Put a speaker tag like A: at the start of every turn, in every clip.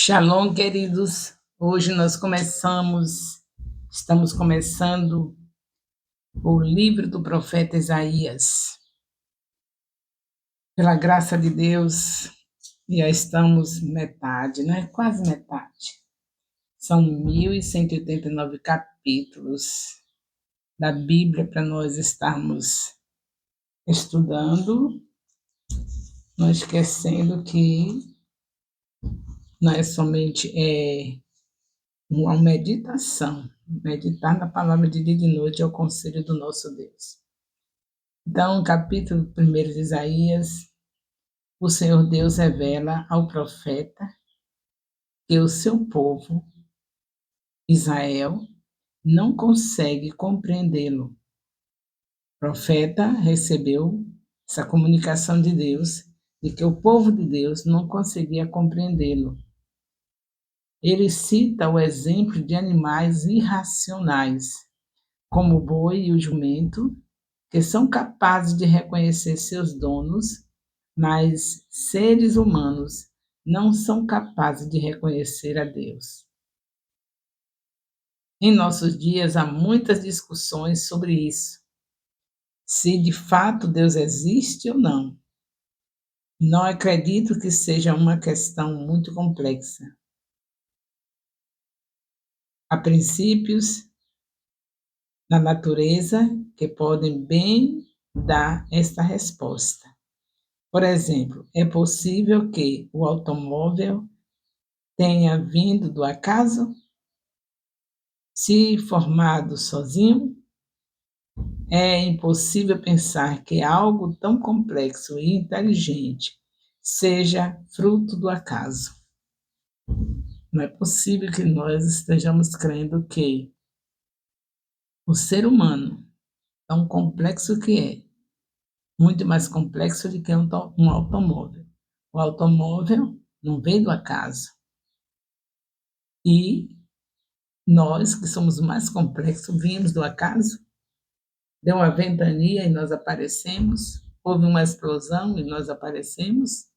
A: Shalom, queridos. Hoje estamos começando o livro do profeta Isaías. Pela graça de Deus, já estamos metade, né? Quase metade. São 1.189 capítulos da Bíblia para nós estarmos estudando, não esquecendo que não é somente uma meditação. Meditar na palavra de dia e de noite é o conselho do nosso Deus. Então, capítulo 1 de Isaías, o Senhor Deus revela ao profeta que o seu povo, Israel, não consegue compreendê-lo. O profeta recebeu essa comunicação de Deus, de que o povo de Deus não conseguia compreendê-lo. Ele cita o exemplo de animais irracionais, como o boi e o jumento, que são capazes de reconhecer seus donos, mas seres humanos não são capazes de reconhecer a Deus. Em nossos dias há muitas discussões sobre isso, se de fato Deus existe ou não. Não acredito que seja uma questão muito complexa. Há princípios na natureza que podem bem dar esta resposta. Por exemplo, é possível que o automóvel tenha vindo do acaso? Se formado sozinho? É impossível pensar que algo tão complexo e inteligente seja fruto do acaso. Não é possível que nós estejamos crendo que o ser humano, tão complexo que é, muito mais complexo do que um automóvel. O automóvel não veio do acaso. E nós, que somos mais complexos, viemos do acaso? Deu uma ventania e nós aparecemos? Houve uma explosão e nós aparecemos?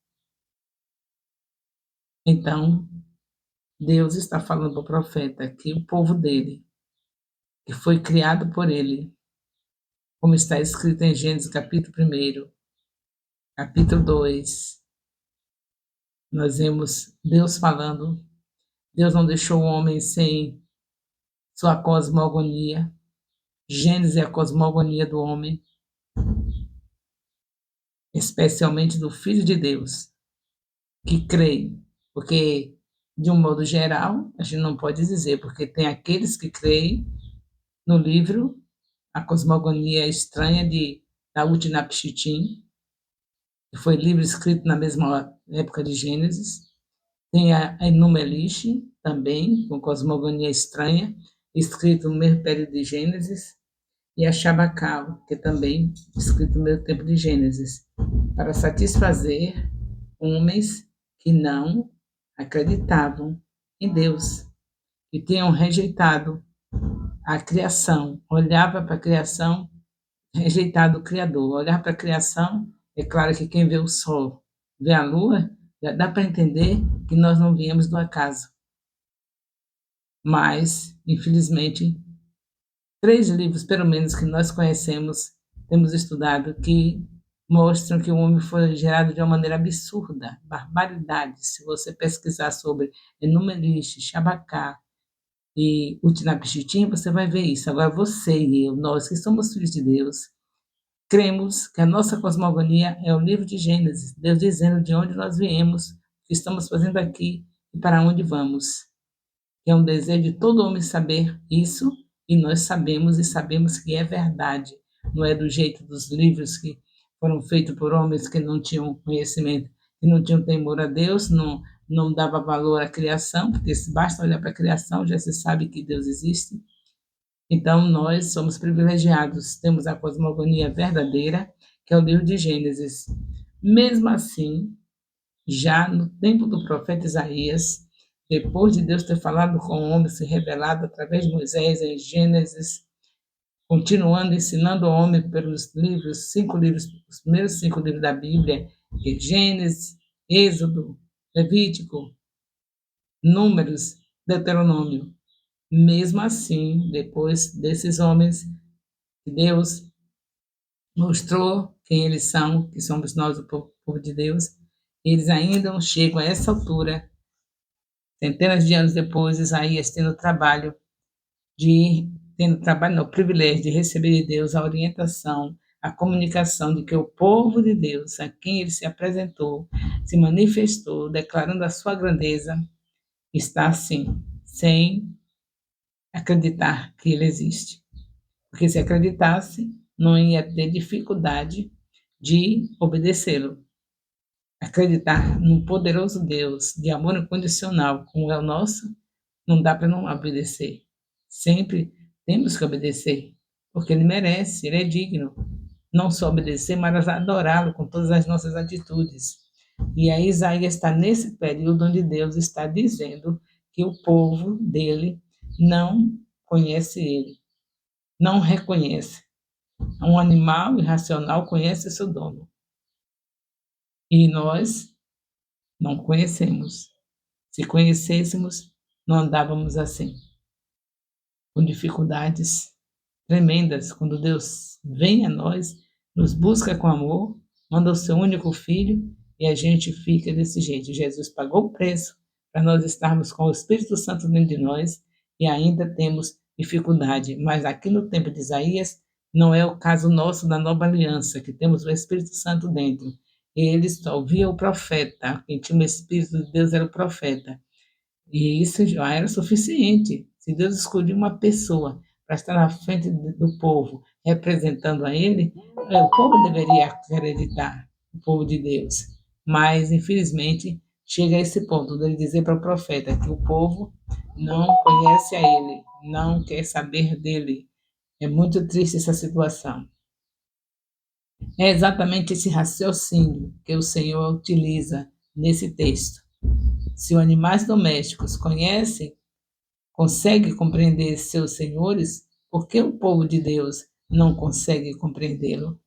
A: Então, Deus está falando para o profeta que o povo dele, que foi criado por ele, como está escrito em Gênesis capítulo 1, capítulo 2, nós vemos Deus falando, Deus não deixou o homem sem sua cosmogonia. Gênesis é a cosmogonia do homem, especialmente do Filho de Deus, que creem, porque, de um modo geral, a gente não pode dizer, porque tem aqueles que creem no livro A Cosmogonia Estranha de Daud Napishtim, que foi livro escrito na mesma época de Gênesis. Tem a Enuma-Elish, também, com Cosmogonia Estranha, escrito no mesmo período de Gênesis, e a Shabakal, que também escrito no mesmo tempo de Gênesis, para satisfazer homens que não acreditavam em Deus, que tinham rejeitado a criação, olhava para a criação, rejeitado o Criador, olhar para a criação, é claro que quem vê o sol, vê a lua, já dá para entender que nós não viemos do acaso. Mas, infelizmente, 3 livros, pelo menos, que nós conhecemos, temos estudado, que mostram que o homem foi gerado de uma maneira absurda, barbaridade. Se você pesquisar sobre Enuma-Elish, Shabakar e Utnapishtim, você vai ver isso. Agora, você e eu, nós que somos filhos de Deus, cremos que a nossa cosmogonia é o livro de Gênesis, Deus dizendo de onde nós viemos, o que estamos fazendo aqui e para onde vamos. É um desejo de todo homem saber isso, e nós sabemos, e sabemos que é verdade. Não é do jeito dos livros que foram feitos por homens que não tinham conhecimento, que não tinham temor a Deus, não dava valor à criação, porque se basta olhar para a criação, já se sabe que Deus existe. Então, nós somos privilegiados, temos a cosmogonia verdadeira, que é o livro de Gênesis. Mesmo assim, já no tempo do profeta Isaías, depois de Deus ter falado com o homem, se revelado através de Moisés em Gênesis, continuando ensinando o homem pelos livros, 5 livros, os primeiros 5 livros da Bíblia, que é Gênesis, Êxodo, Levítico, Números, Deuteronômio. Mesmo assim, depois desses homens, Deus mostrou quem eles são, que somos nós, o povo de Deus, eles ainda não chegam a essa altura, centenas de anos depois, Isaías tendo trabalho, não, o privilégio de receber de Deus a orientação, a comunicação de que o povo de Deus, a quem ele se apresentou, se manifestou, declarando a sua grandeza, está assim, sem acreditar que ele existe. Porque se acreditasse, não ia ter dificuldade de obedecê-lo. Acreditar num poderoso Deus de amor incondicional, como é o nosso, não dá para não obedecer. Sempre temos que obedecer, porque ele merece, ele é digno. Não só obedecer, mas adorá-lo com todas as nossas atitudes. E aí Isaías está nesse período onde Deus está dizendo que o povo dele não conhece ele, não reconhece. Um animal irracional conhece seu dono. E nós não conhecemos. Se conhecêssemos, não andávamos assim, com dificuldades tremendas. Quando Deus vem a nós, nos busca com amor, manda o seu único filho e a gente fica desse jeito. Jesus pagou o preço para nós estarmos com o Espírito Santo dentro de nós e ainda temos dificuldade. Mas aqui no tempo de Isaías, não é o caso nosso da nova aliança, que temos o Espírito Santo dentro. Eles só ouviam o profeta, quem tinha o Espírito de Deus era o profeta. E isso já era suficiente. Se Deus escolheu uma pessoa para estar na frente do povo, representando a ele, o povo deveria acreditar, o povo de Deus. Mas, infelizmente, chega a esse ponto de ele dizer para o profeta que o povo não conhece a ele, não quer saber dele. É muito triste essa situação. É exatamente esse raciocínio que o Senhor utiliza nesse texto. Se os animais domésticos conhecem, conseguem compreender seus senhores, por que o povo de Deus não consegue compreendê-lo?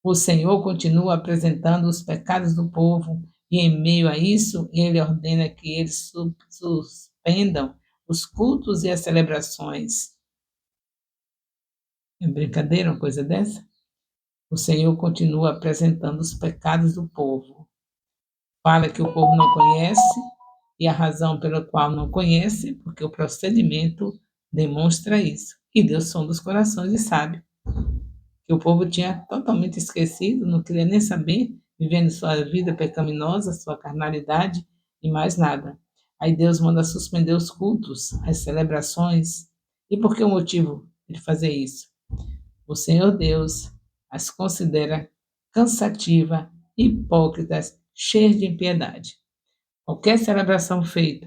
A: O Senhor continua apresentando os pecados do povo e, em meio a isso, ele ordena que eles suspendam os cultos e as celebrações. É brincadeira uma coisa dessa? O Senhor continua apresentando os pecados do povo. Fala que o povo não conhece, e a razão pela qual não conhece, porque o procedimento demonstra isso. E Deus sonda os corações e sabe que o povo tinha totalmente esquecido, não queria nem saber, vivendo sua vida pecaminosa, sua carnalidade e mais nada. Aí Deus manda suspender os cultos, as celebrações. E por que o motivo de fazer isso? O Senhor Deus as considera cansativa, hipócritas, cheias de impiedade. Qualquer celebração feita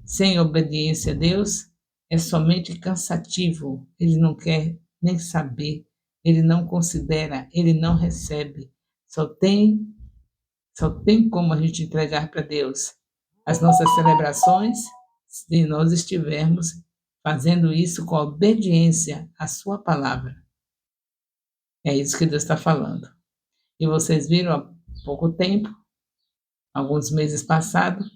A: sem obediência a Deus é somente cansativo. Ele não quer nem saber, ele não considera, ele não recebe. Só tem, só tem como a gente entregar para Deus as nossas celebrações se nós estivermos fazendo isso com obediência à sua palavra. É isso que Deus está falando. E vocês viram há pouco tempo, alguns meses passados,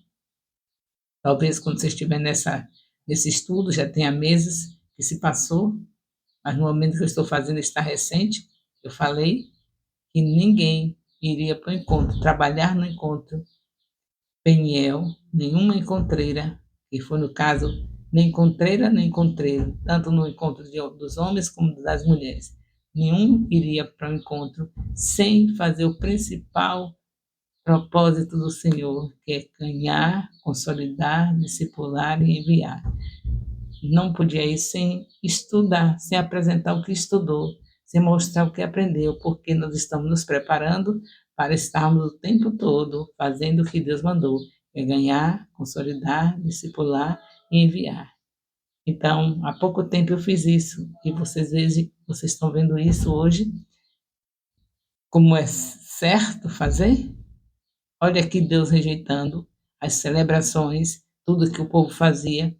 A: talvez quando você estiver nesse estudo, já tenha meses que se passou, mas no momento que eu estou fazendo está recente, eu falei que ninguém iria para o encontro, trabalhar no encontro Peniel, nenhuma encontreira, que foi no caso, nem encontreira nem encontreiro, tanto no encontro dos homens como das mulheres. Nenhum iria para o encontro sem fazer o principal propósito do Senhor, que é ganhar, consolidar, discipular e enviar. Não podia ir sem estudar, sem apresentar o que estudou, sem mostrar o que aprendeu, porque nós estamos nos preparando para estarmos o tempo todo fazendo o que Deus mandou, é ganhar, consolidar, discipular e enviar. Então, há pouco tempo eu fiz isso, e vocês estão vendo isso hoje, como é certo fazer? Olha aqui Deus rejeitando as celebrações, tudo que o povo fazia,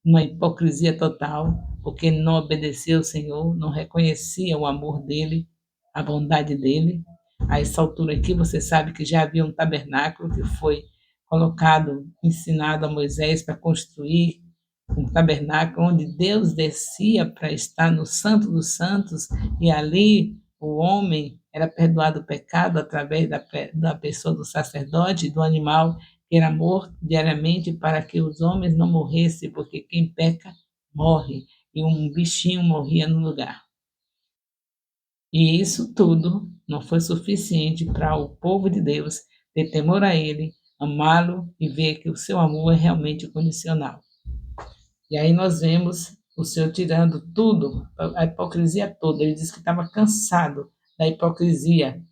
A: uma hipocrisia total, porque não obedecia ao Senhor, não reconhecia o amor dele, a bondade dele. A essa altura aqui, você sabe que já havia um tabernáculo que foi colocado, ensinado a Moisés para construir um tabernáculo onde Deus descia para estar no Santo dos Santos, e ali o homem era perdoado o pecado através da pessoa do sacerdote, do animal que era morto diariamente, para que os homens não morressem, porque quem peca morre, e um bichinho morria no lugar. E isso tudo não foi suficiente para o povo de Deus ter temor a Ele, amá-lo e ver que o seu amor é realmente condicional. E aí nós vemos o Senhor tirando tudo, a hipocrisia toda. Ele disse que estava cansado da hipocrisia.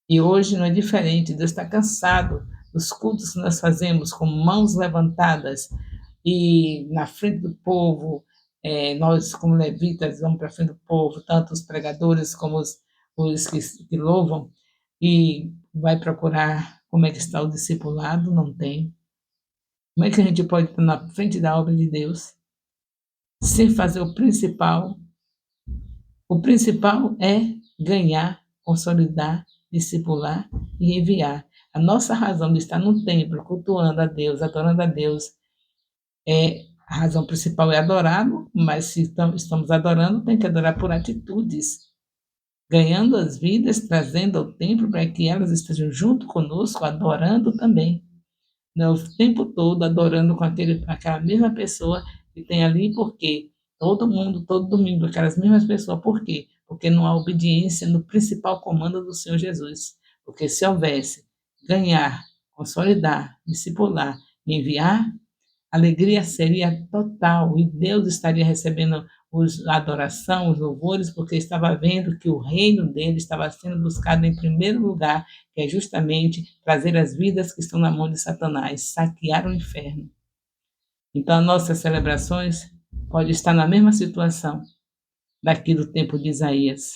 A: E hoje não é diferente. Deus está cansado dos cultos que nós fazemos com mãos levantadas e na frente do povo. Nós, como levitas, vamos para a frente do povo, tanto os pregadores como os que louvam, e vai procurar como é que está o discipulado. Não tem. Como é que a gente pode estar na frente da obra de Deus sem fazer o principal? O principal é ganhar, consolidar, discipular e enviar. A nossa razão de estar no templo, cultuando a Deus, adorando a Deus, a razão principal é adorá-lo, mas se estamos adorando, tem que adorar por atitudes, ganhando as vidas, trazendo ao templo para que elas estejam junto conosco, adorando também. Não, o tempo todo adorando com aquela mesma pessoa que tem ali, porque todo mundo, todo domingo, aquelas mesmas pessoas. Por quê? Porque não há obediência no principal comando do Senhor Jesus. Porque se houvesse ganhar, consolidar, discipular e enviar, a alegria seria total e Deus estaria recebendo a adoração, os louvores, porque estava vendo que o reino dele estava sendo buscado em primeiro lugar, que é justamente trazer as vidas que estão na mão de Satanás, saquear o inferno. Então, nossas celebrações podem estar na mesma situação daqui do tempo de Isaías.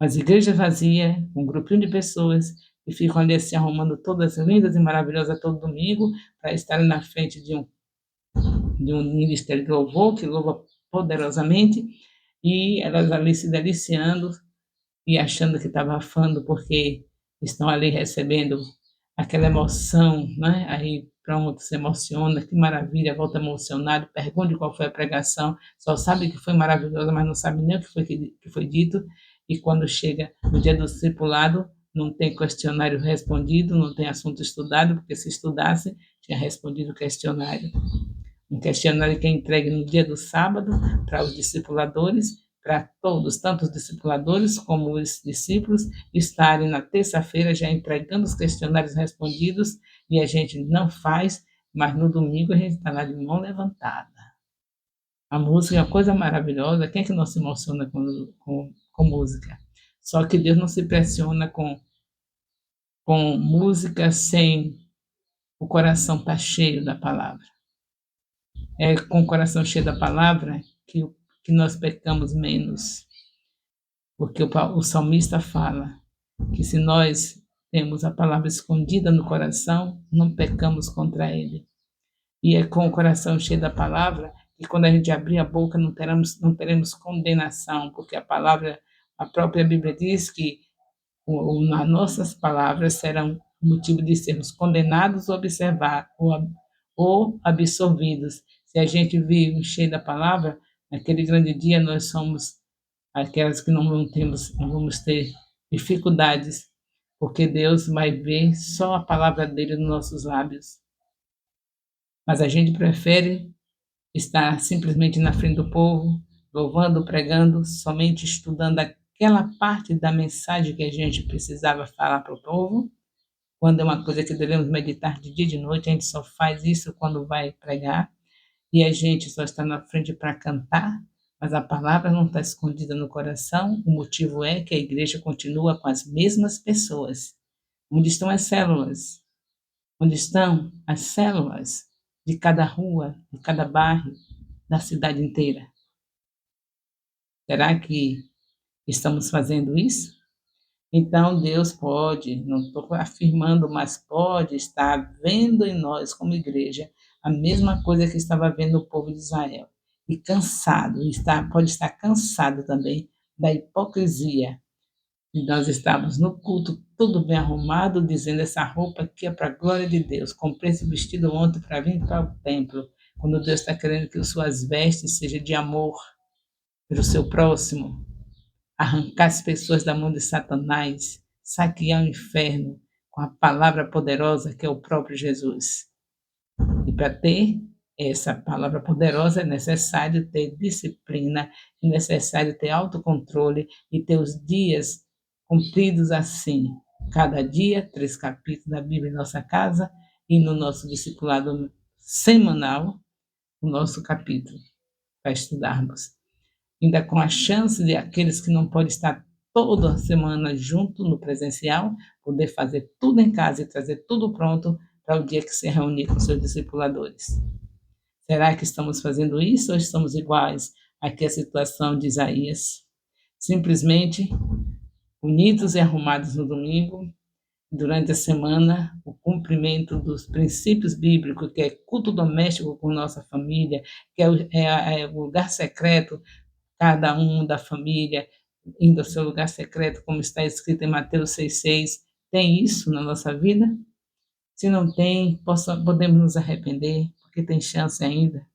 A: Mas igreja vazia, um grupinho de pessoas que ficam ali se arrumando todas lindas e maravilhosas todo domingo para estarem na frente de um ministério de louvor, que louva poderosamente, e elas ali se deliciando e achando que está abafando, porque estão ali recebendo aquela emoção, né? Aí pronto, se emociona, que maravilha, volta emocionado, pergunte qual foi a pregação, só sabe que foi maravilhosa, mas não sabe nem o que foi dito, e quando chega no dia do discipulado, não tem questionário respondido, não tem assunto estudado, porque se estudasse, tinha respondido o questionário. Um questionário que é entregue no dia do sábado para os discipuladores, para todos, tanto os discipuladores como os discípulos, estarem na terça-feira já entregando os questionários respondidos, e a gente não faz, mas no domingo a gente está lá de mão levantada. A música é uma coisa maravilhosa. Quem é que não se emociona com música? Só que Deus não se pressiona com música sem o coração estar cheio da palavra. É com o coração cheio da palavra que nós pecamos menos. Porque o salmista fala que se nós temos a palavra escondida no coração, não pecamos contra ele. E é com o coração cheio da palavra que quando a gente abrir a boca não teremos condenação, porque a própria Bíblia diz que as nossas palavras serão motivo de sermos condenados ou absorvidos. Se a gente vive cheio da palavra, naquele grande dia nós somos aquelas que não vamos ter dificuldades, porque Deus vai ver só a palavra dele nos nossos lábios. Mas a gente prefere estar simplesmente na frente do povo, louvando, pregando, somente estudando aquela parte da mensagem que a gente precisava falar para o povo. Quando é uma coisa que devemos meditar de dia e de noite, a gente só faz isso quando vai pregar, e a gente só está na frente para cantar, mas a palavra não está escondida no coração. O motivo é que a igreja continua com as mesmas pessoas. Onde estão as células? Onde estão as células de cada rua, de cada bairro, da cidade inteira? Será que estamos fazendo isso? Então, Deus pode, não estou afirmando, mas pode estar vendo em nós, como igreja, a mesma coisa que estava vendo o povo de Israel. E cansado, pode estar cansado também da hipocrisia E nós estávamos no culto, tudo bem arrumado, dizendo: essa roupa aqui é para a glória de Deus. Comprei esse vestido ontem para vir para o templo. Quando Deus está querendo que as suas vestes sejam de amor pelo seu próximo, arrancar as pessoas da mão de Satanás, saquear o inferno com a palavra poderosa que é o próprio Jesus. E para ter essa palavra poderosa é necessário ter disciplina, é necessário ter autocontrole e ter os dias cumpridos assim. Cada dia, 3 capítulos da Bíblia em nossa casa e no nosso discipulado semanal, o nosso capítulo, para estudarmos. Ainda com a chance de aqueles que não podem estar toda semana junto no presencial, poder fazer tudo em casa e trazer tudo pronto para o dia que se reunir com seus discipuladores. Será que estamos fazendo isso ou estamos iguais aqui à situação de Isaías? Simplesmente unidos e arrumados no domingo, durante a semana, o cumprimento dos princípios bíblicos, que é culto doméstico com nossa família, que é o lugar secreto, cada um da família indo ao seu lugar secreto, como está escrito em Mateus 6,6. Tem isso na nossa vida? Se não tem, podemos nos arrepender, porque tem chance ainda.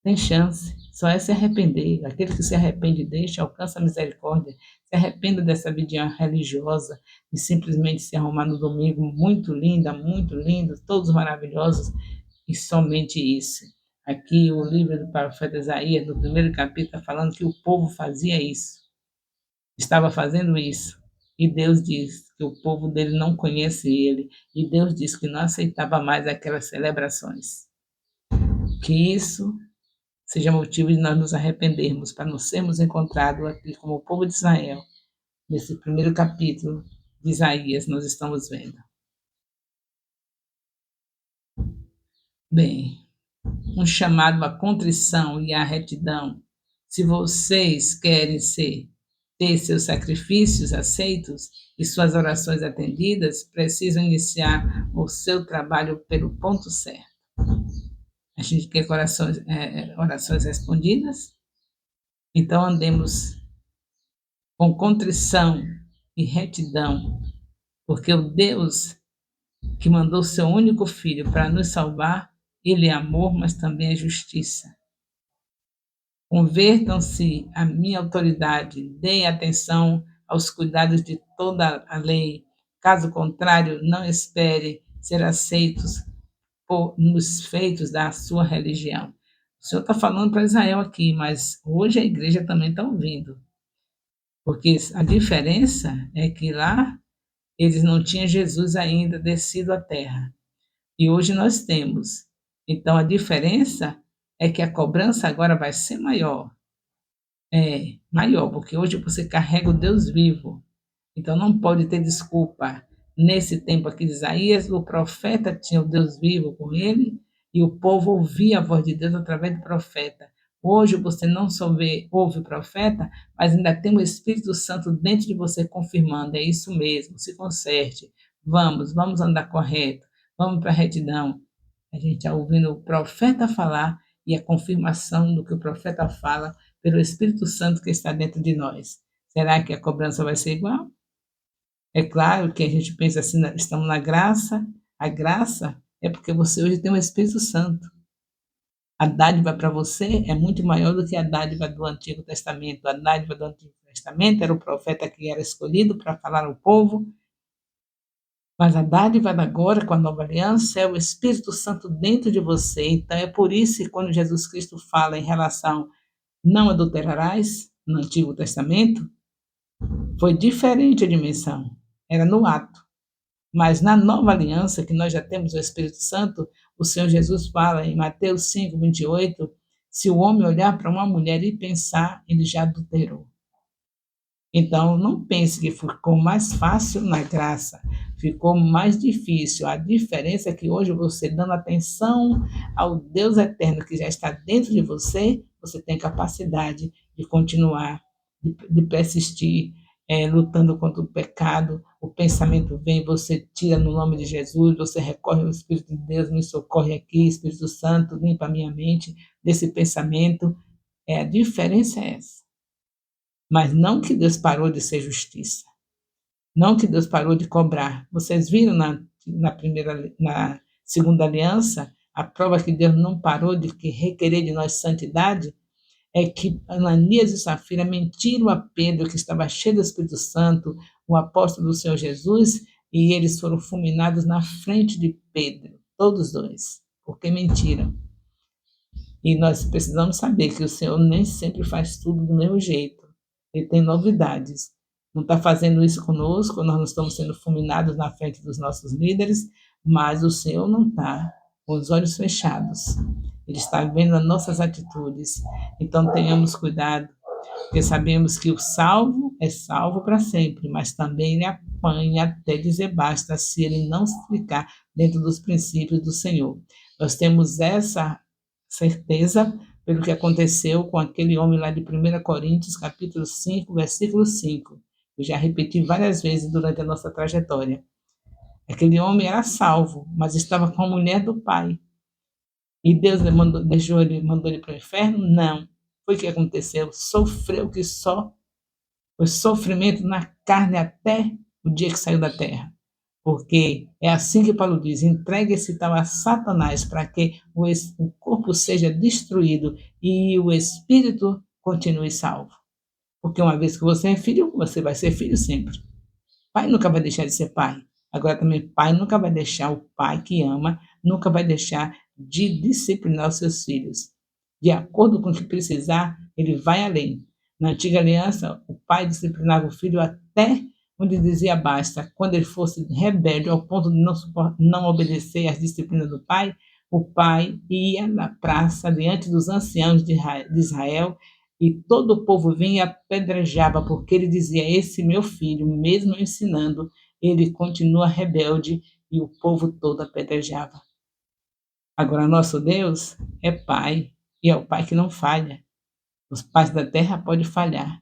A: Tem chance, só é se arrepender. Aquele que se arrepende deixa, alcança a misericórdia. Se arrependa dessa vida religiosa e simplesmente se arrumar no domingo muito linda, muito lindo, todos maravilhosos, e somente isso. Aqui o livro do profeta Isaías, no primeiro capítulo, está falando que o povo fazia isso, estava fazendo isso. E Deus diz que o povo dele não conhece ele, e Deus diz que não aceitava mais aquelas celebrações. Que isso seja motivo de nós nos arrependermos, para não sermos encontrados aqui como o povo de Israel, nesse primeiro capítulo de Isaías, nós estamos vendo. Bem, um chamado à contrição e à retidão. Se vocês querem ter seus sacrifícios aceitos e suas orações atendidas, precisam iniciar o seu trabalho pelo ponto certo. A gente quer orações respondidas, então andemos com contrição e retidão, porque o Deus que mandou seu único filho para nos salvar, ele é amor, mas também é justiça. Convertam-se à minha autoridade, deem atenção aos cuidados de toda a lei. Caso contrário, não espere ser aceitos nos feitos da sua religião. O Senhor está falando para Israel aqui, mas hoje a igreja também está ouvindo. Porque a diferença é que lá eles não tinham Jesus ainda descido à terra. E hoje nós temos. Então a diferença é que a cobrança agora vai ser maior. Maior, porque hoje você carrega o Deus vivo. Então não pode ter desculpa. Nesse tempo aqui de Isaías, o profeta tinha o Deus vivo com ele e o povo ouvia a voz de Deus através do profeta. Hoje você não só ouve o profeta, mas ainda tem o Espírito Santo dentro de você confirmando, é isso mesmo, se conserte, vamos andar correto, vamos para a retidão. A gente está ouvindo o profeta falar e a confirmação do que o profeta fala pelo Espírito Santo que está dentro de nós. Será que a cobrança vai ser igual? É claro que a gente pensa assim, estamos na graça. A graça é porque você hoje tem o Espírito Santo. A dádiva para você é muito maior do que a dádiva do Antigo Testamento. A dádiva do Antigo Testamento era o profeta que era escolhido para falar ao povo, mas a dádiva agora, com a nova aliança, é o Espírito Santo dentro de você. Então é por isso que quando Jesus Cristo fala em relação não adulterarás, no Antigo Testamento, foi diferente a dimensão, era no ato. Mas na nova aliança, que nós já temos o Espírito Santo, o Senhor Jesus fala em Mateus 5:28, se o homem olhar para uma mulher e pensar, ele já adulterou. Então, não pense que ficou mais fácil na graça, ficou mais difícil. A diferença é que hoje você, dando atenção ao Deus eterno que já está dentro de você, você tem capacidade de continuar, de persistir, lutando contra o pecado. O pensamento vem, você tira no nome de Jesus, você recorre ao Espírito de Deus, me socorre aqui, Espírito Santo, limpa a minha mente desse pensamento. A diferença é essa. Mas não que Deus parou de ser justiça. Não que Deus parou de cobrar. Vocês viram na segunda aliança, a prova que Deus não parou de requerer de nós santidade é que Ananias e Safira mentiram a Pedro, que estava cheio do Espírito Santo, o apóstolo do Senhor Jesus, e eles foram fulminados na frente de Pedro, todos dois, porque mentiram. E nós precisamos saber que o Senhor nem sempre faz tudo do mesmo jeito. Ele tem novidades. Não está fazendo isso conosco, nós não estamos sendo fulminados na frente dos nossos líderes, mas o Senhor não está com os olhos fechados. Ele está vendo as nossas atitudes. Então tenhamos cuidado, porque sabemos que o salvo é salvo para sempre, mas também ele apanha até dizer basta se ele não ficar dentro dos princípios do Senhor. Nós temos essa certeza pelo que aconteceu com aquele homem lá de 1 Coríntios, capítulo 5, versículo 5. Eu já repeti várias vezes durante a nossa trajetória. Aquele homem era salvo, mas estava com a mulher do pai. E Deus mandou ele para o inferno? Não. Foi o que aconteceu. Sofreu que só. Foi sofrimento na carne até o dia que saiu da terra. Porque é assim que Paulo diz: entregue esse tal a Satanás para que o corpo seja destruído e o espírito continue salvo. Porque uma vez que você é filho, você vai ser filho sempre. Pai nunca vai deixar de ser pai. Agora também pai nunca vai deixar, o pai que ama, nunca vai deixar de disciplinar os seus filhos. De acordo com o que precisar, ele vai além. Na antiga aliança, o pai disciplinava o filho até onde dizia basta. Quando ele fosse rebelde ao ponto de não obedecer às disciplinas do pai, o pai ia na praça diante dos anciãos de Israel e todo o povo vinha e apedrejava, porque ele dizia: esse meu filho, mesmo ensinando, ele continua rebelde, e o povo todo apedrejava. Agora, nosso Deus é pai, e é o pai que não falha. Os pais da terra podem falhar.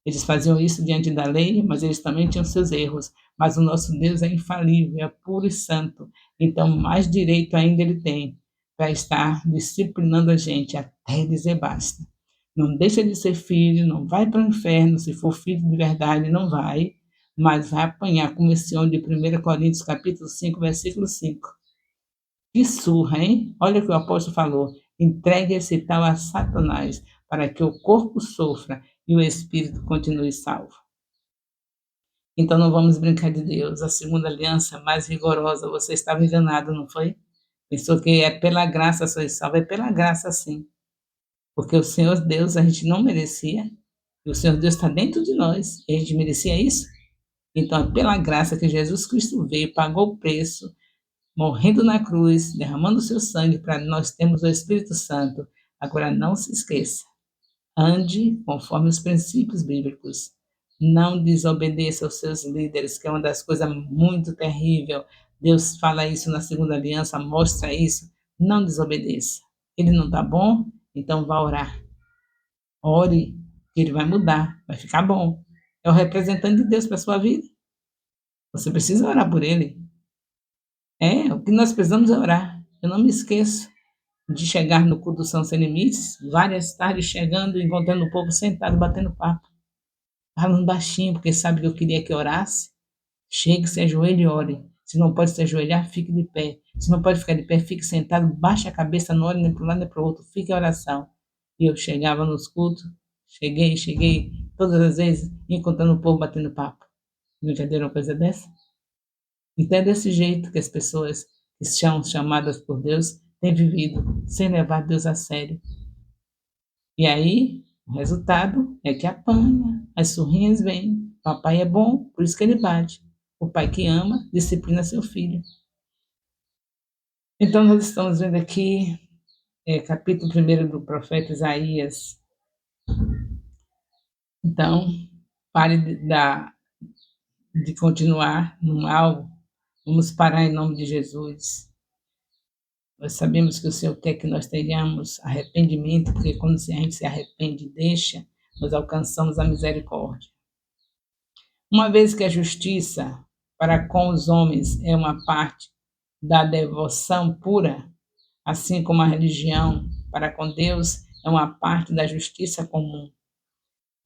A: Eles faziam isso diante da lei, mas eles também tinham seus erros. Mas o nosso Deus é infalível, é puro e santo. Então, mais direito ainda ele tem para estar disciplinando a gente até dizer basta. Não deixa de ser filho, não vai para o inferno, se for filho de verdade, não vai, mas vai apanhar, como esse homem de 1 Coríntios, capítulo 5, versículo 5. Que surra, hein? Olha o que o apóstolo falou: entregue esse tal a Satanás, para que o corpo sofra e o espírito continue salvo. Então não vamos brincar de Deus. A segunda aliança mais rigorosa, você estava enganado, não foi? Pensou que é pela graça sois salvo, é pela graça sim. Porque o Senhor Deus a gente não merecia, e o Senhor Deus está dentro de nós, e a gente merecia isso? Então é pela graça que Jesus Cristo veio, pagou o preço, morrendo na cruz, derramando o seu sangue para nós termos o Espírito Santo. Agora não se esqueça, ande conforme os princípios bíblicos. Não desobedeça aos seus líderes, que é uma das coisas muito terríveis. Deus fala isso na segunda aliança, mostra isso. Não desobedeça. Ele não está bom? Então vá orar. Ore, que ele vai mudar, vai ficar bom. É o representante de Deus para a sua vida. Você precisa orar por ele. O que nós precisamos é orar. Eu não me esqueço de chegar no culto do São Sem Limites, várias tardes chegando, encontrando o povo sentado, batendo papo. Falando baixinho, porque sabe que eu queria que orasse. Chegue, se ajoelhe e ore. Se não pode se ajoelhar, fique de pé. Se não pode ficar de pé, fique sentado, baixe a cabeça, não olhe nem para um lado nem para o outro, fique em oração. E eu chegava nos cultos, cheguei, todas as vezes, encontrando o povo batendo papo. Brincadeira, uma coisa dessa? Então é desse jeito que as pessoas que são chamadas por Deus têm vivido, sem levar Deus a sério. E aí, o resultado é que apanha, as surrinhas vêm, papai é bom, por isso que ele bate. O pai que ama, disciplina seu filho. Então, nós estamos vendo aqui, capítulo 1 do profeta Isaías. Então, pare de continuar no mal, vamos parar em nome de Jesus. Nós sabemos que o Senhor quer que nós tenhamos arrependimento, porque quando a gente se arrepende e deixa, nós alcançamos a misericórdia. Uma vez que a justiça para com os homens é uma parte da devoção pura, assim como a religião para com Deus é uma parte da justiça comum.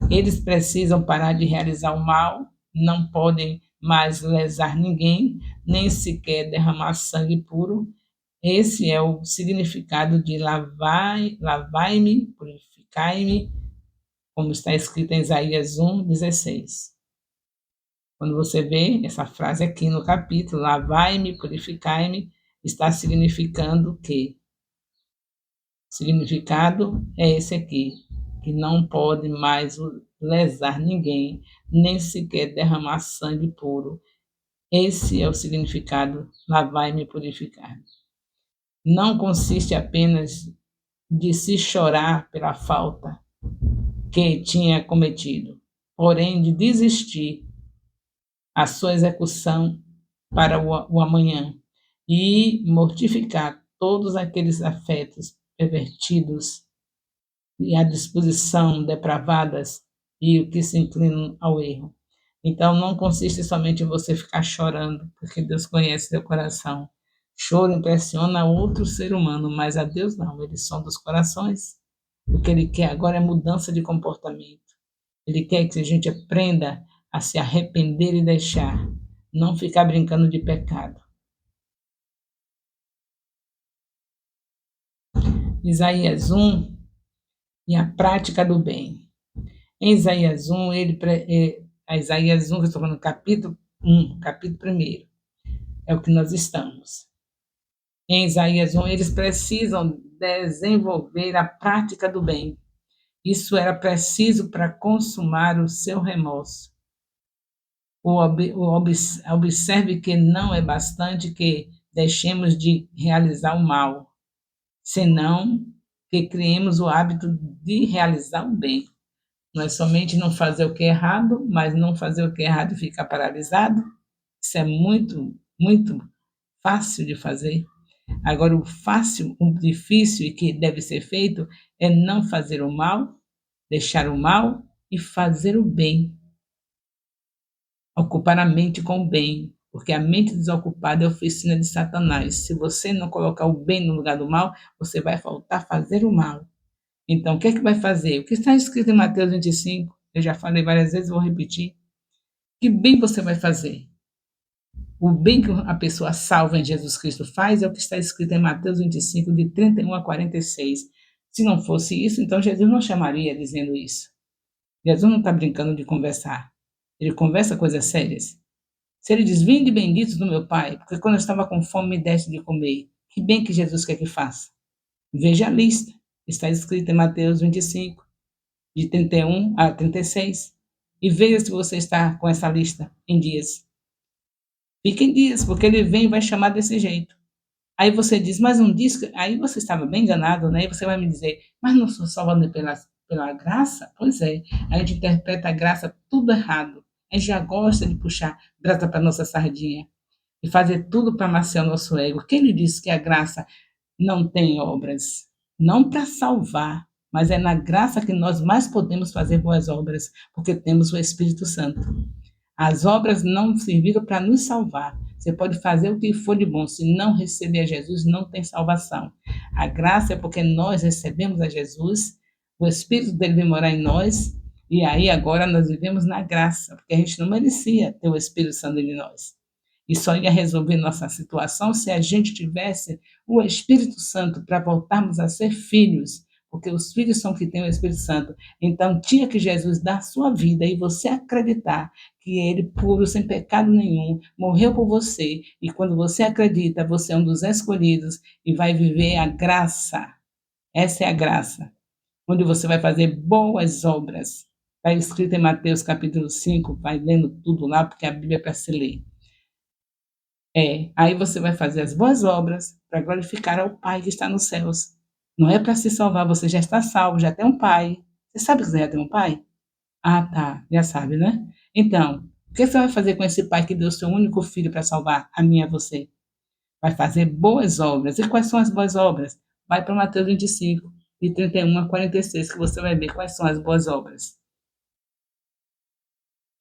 A: Eles precisam parar de realizar o mal, não podem mais lesar ninguém, nem sequer derramar sangue puro. Esse é o significado de lavai-me, purificai-me, como está escrito em Isaías 1:16. Quando você vê essa frase aqui no capítulo, lavai-me, purificai-me, está significando que o significado é esse aqui, que não pode mais lesar ninguém, nem sequer derramar sangue puro. Esse é o significado, lavai-me, purificar. Não consiste apenas de se chorar pela falta que tinha cometido, porém de desistir a sua execução para o amanhã e mortificar todos aqueles afetos pervertidos e a disposição depravadas e o que se inclinam ao erro. Então, não consiste somente em você ficar chorando, porque Deus conhece seu coração. Choro impressiona outro ser humano, mas a Deus não, ele sonda os corações. O que ele quer agora é mudança de comportamento. Ele quer que a gente aprenda a se arrepender e deixar, não ficar brincando de pecado. Isaías 1 e a prática do bem. Em Isaías 1, Isaías 1, que eu estou falando, capítulo 1, capítulo 1, é o que nós estamos. Em Isaías 1, eles precisam desenvolver a prática do bem. Isso era preciso para consumar o seu remorso. Observe que não é bastante que deixemos de realizar o mal, senão que criemos o hábito de realizar o bem. Não é somente não fazer o que é errado, mas não fazer o que é errado e ficar paralisado. Isso é muito, muito fácil de fazer. Agora, o fácil, o difícil e que deve ser feito é não fazer o mal, deixar o mal e fazer o bem. Ocupar a mente com o bem, porque a mente desocupada é a oficina de Satanás. Se você não colocar o bem no lugar do mal, você vai faltar a fazer o mal. Então, o que é que vai fazer? O que está escrito em Mateus 25, eu já falei várias vezes, vou repetir. Que bem você vai fazer? O bem que a pessoa salva em Jesus Cristo faz é o que está escrito em Mateus 25, de 31 a 46. Se não fosse isso, então Jesus não chamaria dizendo isso. Jesus não está brincando de conversar. Ele conversa coisas sérias. Se ele diz, vinde benditos do meu Pai, porque quando eu estava com fome me deste de comer, que bem que Jesus quer que faça? Veja a lista. Está escrita em Mateus 25, de 31 a 36. E veja se você está com essa lista em dias. Fique em dias, porque ele vem e vai chamar desse jeito. Aí você diz, mas não diz que... Aí você estava bem enganado, né? E você vai me dizer, mas não sou salvado pela graça? Pois é, a gente interpreta a graça tudo errado. A gente já gosta de puxar graça para nossa sardinha e fazer tudo para amaciar o nosso ego. Quem lhe disse que a graça não tem obras? Não para salvar, mas é na graça que nós mais podemos fazer boas obras, porque temos o Espírito Santo. As obras não serviram para nos salvar. Você pode fazer o que for de bom, se não receber a Jesus, não tem salvação. A graça é porque nós recebemos a Jesus, o Espírito dele vem morar em nós, e aí agora nós vivemos na graça, porque a gente não merecia ter o Espírito Santo em nós. E só ia resolver nossa situação se a gente tivesse o Espírito Santo para voltarmos a ser filhos, porque os filhos são que têm o Espírito Santo. Então, tinha que Jesus dar sua vida e você acreditar que ele, puro, sem pecado nenhum, morreu por você. E quando você acredita, você é um dos escolhidos e vai viver a graça. Essa é a graça, onde você vai fazer boas obras. Está escrito em Mateus capítulo 5, vai lendo tudo lá, porque a Bíblia é para se ler. Aí você vai fazer as boas obras para glorificar ao Pai que está nos céus. Não é para se salvar, você já está salvo, já tem um pai. Você sabe que você já tem um pai? Ah, tá, já sabe, né? Então, o que você vai fazer com esse pai que deu seu único filho para salvar a mim e a você? Vai fazer boas obras. E quais são as boas obras? Vai para Mateus 25, de 31 a 46, que você vai ver quais são as boas obras.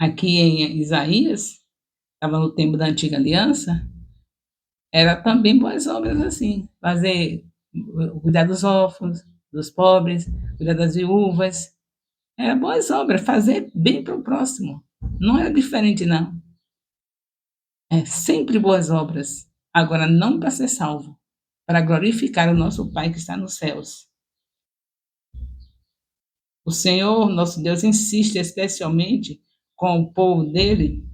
A: Aqui em Isaías, estava no tempo da antiga aliança, era também boas obras assim, cuidar dos órfãos, dos pobres, cuidar das viúvas, era boas obras, fazer bem para o próximo, não era diferente não. É sempre boas obras, agora não para ser salvo, para glorificar o nosso Pai que está nos céus. O Senhor, nosso Deus, insiste especialmente com o povo dele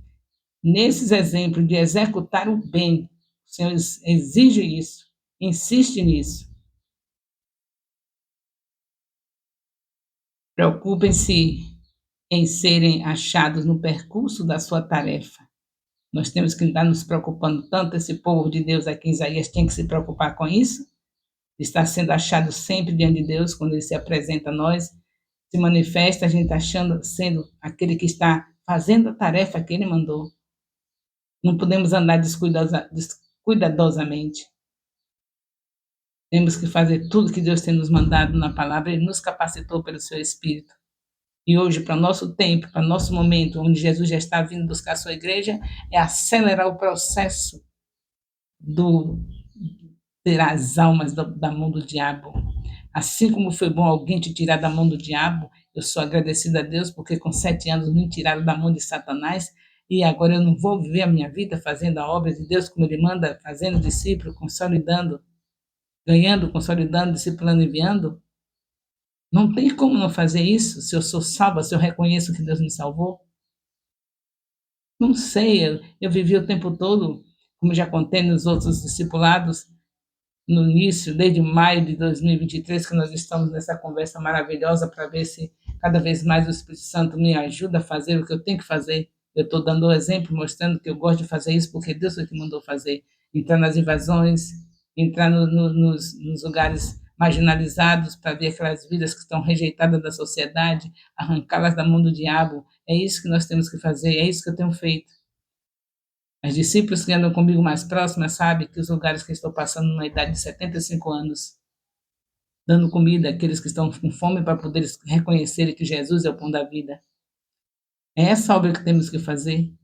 A: nesses exemplos de executar o bem. O Senhor exige isso, insiste nisso. Preocupem-se em serem achados no percurso da sua tarefa. Nós temos que estar nos preocupando tanto, esse povo de Deus aqui em Isaías tem que se preocupar com isso, está sendo achado sempre diante de Deus, quando ele se apresenta a nós, se manifesta, a gente está achando, sendo aquele que está fazendo a tarefa que ele mandou. Não podemos andar descuidadosamente. Temos que fazer tudo que Deus tem nos mandado na palavra, ele nos capacitou pelo seu Espírito. E hoje, para o nosso tempo, para o nosso momento, onde Jesus já está vindo buscar a sua igreja, é acelerar o processo do tirar as almas da mão do diabo. Assim como foi bom alguém te tirar da mão do diabo, eu sou agradecida a Deus, porque com 7 anos me tiraram da mão de Satanás, e agora eu não vou viver a minha vida fazendo a obra de Deus como ele manda, fazendo discípulo, consolidando, ganhando, consolidando, discipulando, enviando. Não tem como não fazer isso, se eu sou salva, se eu reconheço que Deus me salvou. Não sei, eu vivi o tempo todo, como já contei nos outros discipulados, no início, desde maio de 2023, que nós estamos nessa conversa maravilhosa para ver se cada vez mais o Espírito Santo me ajuda a fazer o que eu tenho que fazer. Eu estou dando o exemplo, mostrando que eu gosto de fazer isso porque Deus foi que mandou fazer. Entrar nas invasões, entrar nos lugares marginalizados para ver aquelas vidas que estão rejeitadas da sociedade, arrancá-las da mão do diabo. É isso que nós temos que fazer, é isso que eu tenho feito. As discípulos que andam comigo mais próximas sabem que os lugares que estou passando na idade de 75 anos, dando comida àqueles que estão com fome para poder reconhecerem que Jesus é o pão da vida. É essa obra que temos que fazer.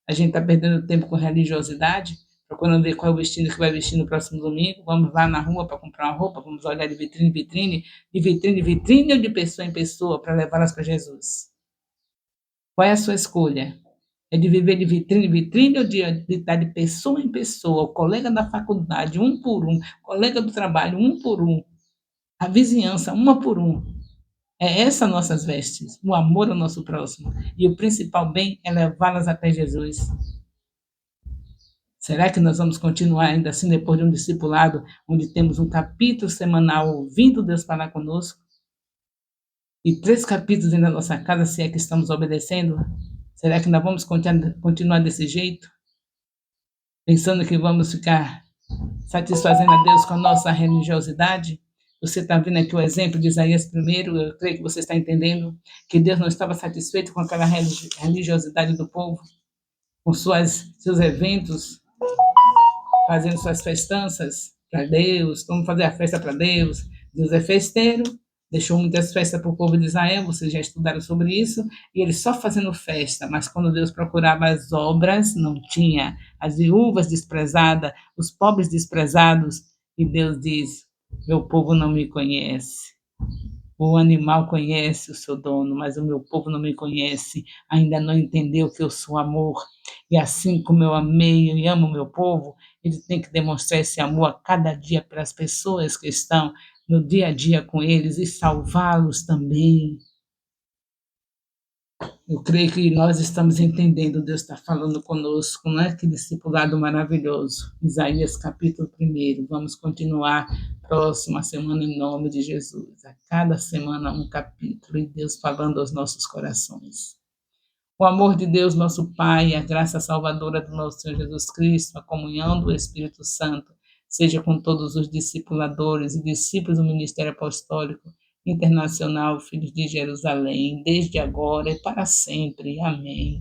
A: A gente está perdendo tempo com religiosidade, procurando ver qual é o vestido que vai vestir no próximo domingo. Vamos lá na rua para comprar uma roupa, vamos olhar de vitrine em vitrine, de vitrine em vitrine ou de pessoa em pessoa para levá-las para Jesus. Qual é a sua escolha? É de viver de vitrine em vitrine ou de estar de pessoa em pessoa, o colega da faculdade, um por um, colega do trabalho, um por um, a vizinhança, uma por um. É essa nossas vestes, o amor ao nosso próximo. E o principal bem é levá-las até Jesus. Será que nós vamos continuar ainda assim depois de um discipulado, onde temos um capítulo semanal ouvindo Deus falar conosco? E 3 capítulos na nossa casa, se é que estamos obedecendo? Será que nós vamos continuar desse jeito? Pensando que vamos ficar satisfazendo a Deus com a nossa religiosidade? Você está vendo aqui o exemplo de Isaías primeiro, eu creio que você está entendendo que Deus não estava satisfeito com aquela religiosidade do povo, com seus eventos, fazendo suas festanças para Deus, vamos fazer a festa para Deus. Deus é festeiro, deixou muitas festas para o povo de Israel, vocês já estudaram sobre isso, e eles só fazendo festa, mas quando Deus procurava as obras, não tinha. As viúvas desprezadas, os pobres desprezados, e Deus diz: meu povo não me conhece. O animal conhece o seu dono, mas o meu povo não me conhece, ainda não entendeu que eu sou amor. E assim como eu amei e amo o meu povo, ele tem que demonstrar esse amor a cada dia para as pessoas que estão no dia a dia com eles e salvá-los também. Eu creio que nós estamos entendendo, Deus está falando conosco, não é? Que discipulado maravilhoso. Isaías capítulo 1. Vamos continuar próxima semana em nome de Jesus. A cada semana um capítulo e Deus falando aos nossos corações. O amor de Deus, nosso Pai, a graça salvadora do nosso Senhor Jesus Cristo, a comunhão do Espírito Santo, seja com todos os discipuladores e discípulos do Ministério Apostólico Internacional, Filhos de Jerusalém, desde agora e para sempre. Amém.